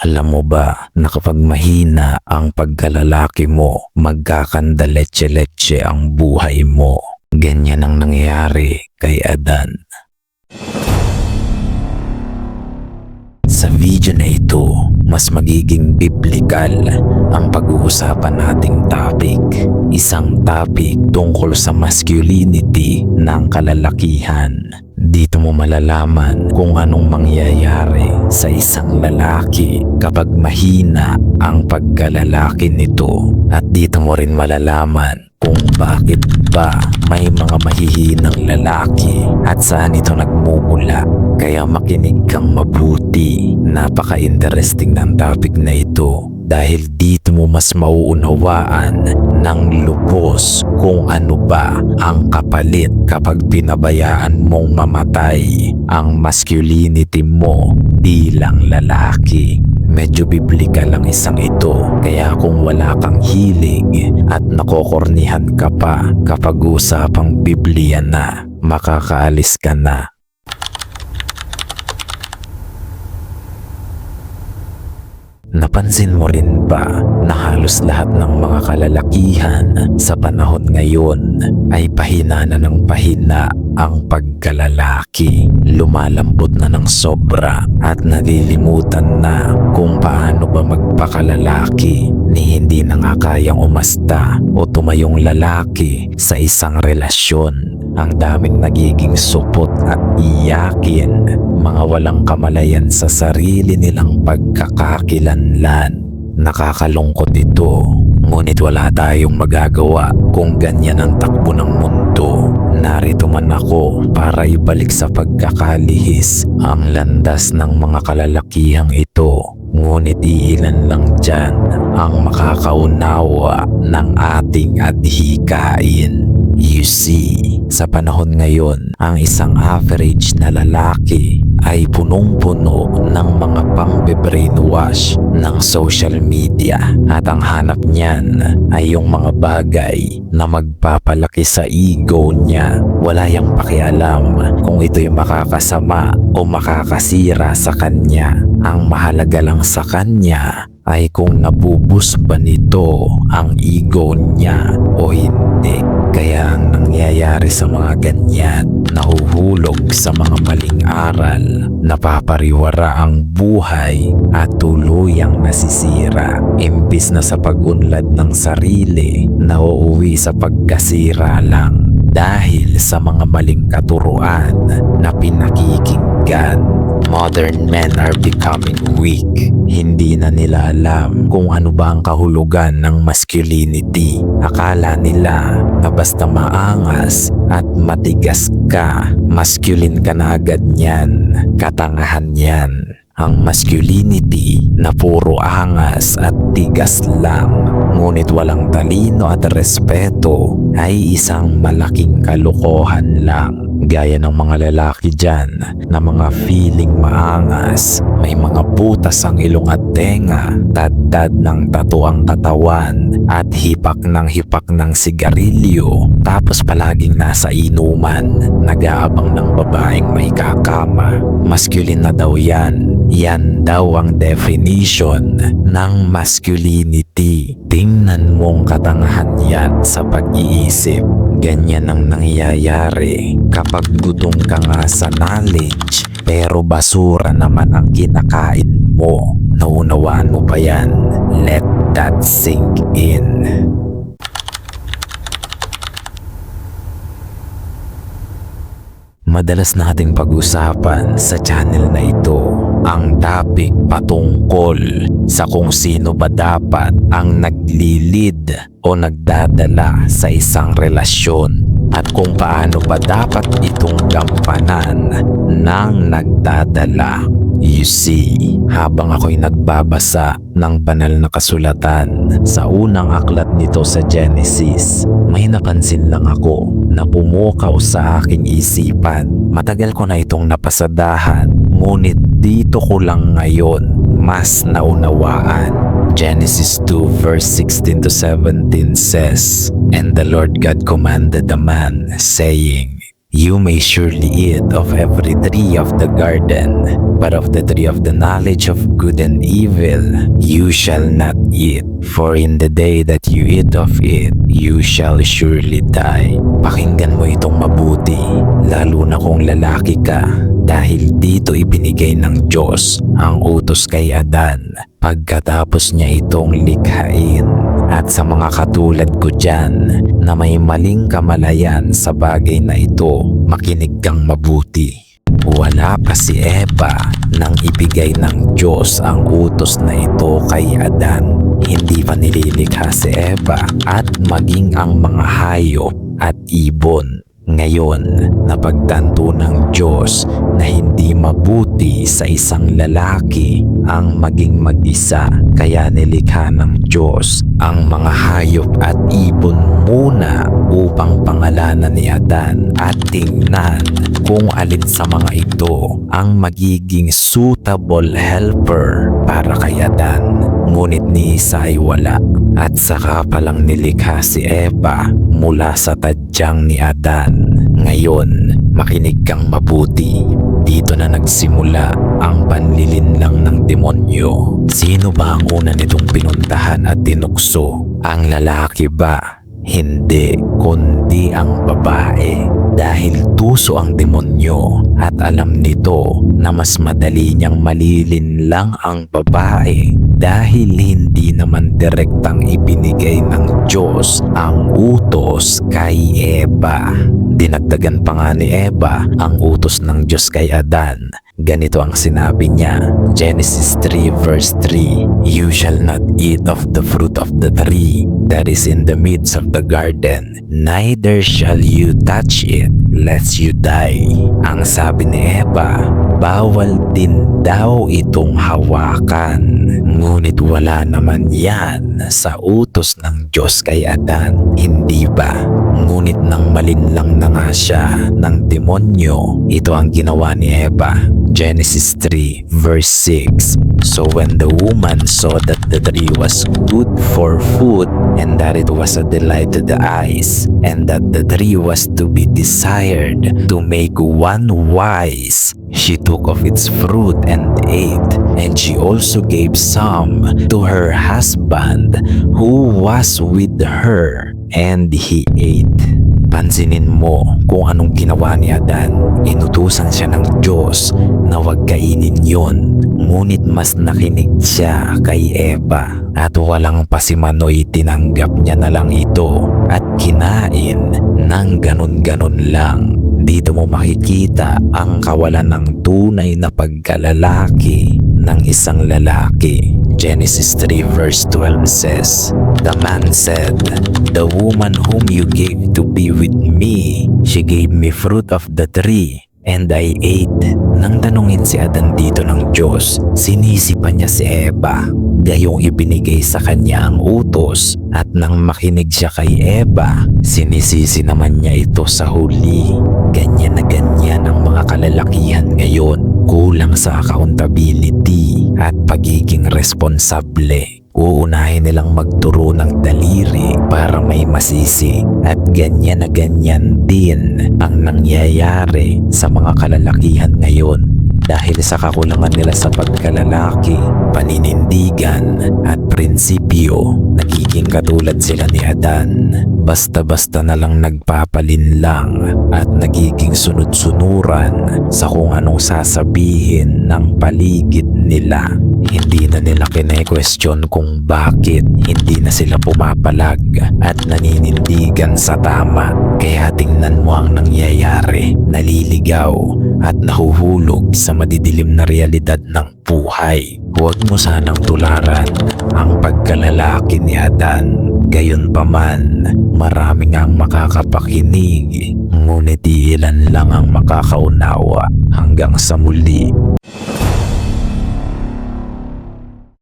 Alam mo ba na kapag mahina ang pagkalalaki mo, magkakandaletse-letse ang buhay mo? Ganyan ang nangyari kay Adan. Sa video na ito, mas magiging biblikal ang pag-uusapan nating topic. Isang topic tungkol sa masculinity ng kalalakihan. Dito mo malalaman kung anong mangyayari sa isang lalaki kapag mahina ang pagkalalaki nito. At dito mo rin malalaman kung bakit ba may mga mahihinang lalaki at saan ito nagmumula. Kaya makinig kang mabuti. Napaka-interesting ng topic na ito dahil dito mo mas mauunawaan ng lubos kung ano ba ang kapalit kapag pinabayaan mong mamatay ang masculinity mo bilang lalaki. Medyo biblikal ang isang ito, kaya kung wala kang hilig at nakokornihan ka pa kapag usapang Biblia na, makakaalis ka na. Napansin mo rin ba na halos lahat ng mga kalalakihan sa panahon ngayon ay pahina na ng pahina ang pagkalalaki? Lumalambot na ng sobra at nalilimutan na kung paano ba magpakalalaki ni hindi na nga kayang umasta o tumayong lalaki sa isang relasyon. Ang daming nagiging supot at iyakin, mga walang kamalayan sa sarili nilang pagkakakilanlan. Nakakalungkot ito, ngunit wala tayong magagawa kung ganyan ang takbo ng mundo. Narito man ako para ibalik sa pagkakalihis ang landas ng mga kalalakihang ito. Ngunit iilan lang dyan ang makakaunawa ng ating adhikain. You see, sa panahon ngayon, ang isang average na lalaki ay punong-puno ng mga pang-brainwash ng social media at ang hanap niyan ay yung mga bagay na magpapalaki sa ego niya. Wala yang pakialam kung ito'y makakasama o makakasira sa kanya. Ang mahalaga lang sa kanya ay kung nabubus ba nito ang ego niya o hindi. Kaya ang nangyayari sa mga ganyan, nahuhulog sa mga maling aral, napapariwara ang buhay at tuluyang nasisira. Imbis na sa pag-unlad ng sarili, nauuwi sa pagkasira lang dahil sa mga maling katuruan na pinakikinggan. Modern men are becoming weak. Hindi na nila alam kung ano ba ang kahulugan ng masculinity. Akala nila na basta maangas at matigas ka, masculine ka na agad niyan. Katangahan yan. Ang masculinity na puro angas at tigas lang, ngunit walang talino at respeto, ay isang malaking kalokohan lang. Gaya ng mga lalaki dyan na mga feeling maangas, may mga butas ang ilong at tenga, tad-tad ng tattoo ang katawan at hipak ng sigarilyo, tapos palaging nasa inuman, nag-aabang ng babaeng may kakama. Masculine na daw yan. Yan daw ang definition ng masculinity. Tingnan mong katangahan yan sa pag-iisip. Ganyan ang nangyayari kapag gutom ka nga sa knowledge pero basura naman ang kinakain mo. Naunawaan mo ba yan? Let that sink in. Madalas nating pag-usapan sa channel na ito ang topic patungkol sa kung sino ba dapat ang naglilid o nagdadala sa isang relasyon at kung paano ba dapat itong gampanan ng nagdadala. You see, habang ako'y nagbabasa ng banal na kasulatan sa unang aklat nito sa Genesis, may napansin lang ako na pumukaw sa aking isipan. Matagal ko na itong napasadahan, ngunit dito ko lang ngayon mas naunawaan. Genesis 2 verse 16 to 17 says, "And the Lord God commanded the man, saying, You may surely eat of every tree of the garden, but of the tree of the knowledge of good and evil you shall not eat. For in the day that you eat of it, you shall surely die. Pakinggan mo itong mabuti, lalo na kung lalaki ka, dahil dito ibinigay ng Diyos ang utos kay Adan pagkatapos niya itong likhain. At sa mga katulad ko dyan na may maling kamalayan sa bagay na ito, makinig kang mabuti. Wala pa si Eva nang ibigay ng Diyos ang utos na ito kay Adan. Hindi pa nililikha si Eva at maging ang mga hayop at ibon. Ngayon, napagtanto ng Diyos na hindi mabuti sa isang lalaki ang maging mag-isa, kaya nilikha ng Diyos ang mga hayop at ibon muna upang pangalanan ni Adan at tingnan kung alin sa mga ito ang magiging suitable helper para kay Adan. Ngunit ni Isa ay wala, at saka palang nilikha si Eva mula sa tadyang ni Adan. Ngayon, makinig kang mabuti. Dito na nagsimula ang panlilinlang ng demonyo. Sino ba ang una nitong pinuntahan at tinukso? Ang lalaki ba? Hindi, kundi ang babae. Dahil tuso ang demonyo at alam nito na mas madali niyang malilinlang ang babae dahil hindi naman direktang ibinigay ng Diyos ang utos kay Eva. Dinagdagan pa nga ni Eva ang utos ng Diyos kay Adan. Ganito ang sinabi niya, Genesis 3 verse 3, You shall not eat of the fruit of the tree that is in the midst of the garden, neither shall you touch it, lest you die. Ang sabi ni Eva, bawal din daw itong hawakan. Ngunit wala naman yan sa utos ng Diyos kay Adan, hindi ba? Ngunit nang malinlang na nga siya ng demonyo, ito ang ginawa ni Eva. Genesis 3 verse 6, So when the woman saw that the tree was good for food, and that it was a delight to the eyes, and that the tree was to be desired to make one wise, she took of its fruit and ate, and she also gave some to her husband who was with her, and he ate. Pansinin mo kung anong ginawa ni Adan. Inutusan siya ng Diyos na huwag kainin yon. Ngunit mas nakinig siya kay Eva at walang pasimano'y tinanggap niya na lang ito at kinain ng ganun-ganun lang. Dito mo makikita ang kawalan ng tunay na pagkalalaki ng isang lalaki. Genesis 3 verse 12 says, The man said, The woman whom you gave to be with me, she gave me fruit of the tree, and I ate. Nang tanungin si Adan dito ng Diyos, sinisipan niya si Eva. Gayong ibinigay sa kanya ang utos, at nang makinig siya kay Eva, sinisisi naman niya ito sa huli. Ganyan na ganyan ang mga kalalakihan ngayon. Kulang sa accountability at pagiging responsable. Uunahin nilang magturo ng daliri para may masisi, at ganyan na ganyan din ang nangyayari sa mga kalalakihan ngayon. Dahil sa kakulangan nila sa pagkalalaki, paninindigan at prinsipyo, nagiging katulad sila ni Adan. Basta-basta na lang nagpapalinlang at nagiging sunod-sunuran sa kung anong sasabihin ng paligid nila. Hindi na nila kine-question kung bakit hindi na sila pumapalag at naninindigan sa tama. Kaya tingnan mo ang nangyayari, naliligaw at nahuhulog sa madidilim na realidad ng buhay. Huwag mo sanang tularan ang pagkalalaki ni Adan. Gayunpaman, marami ang makakapakinig, ngunit ilan lang ang makakaunawa. Hanggang sa muli.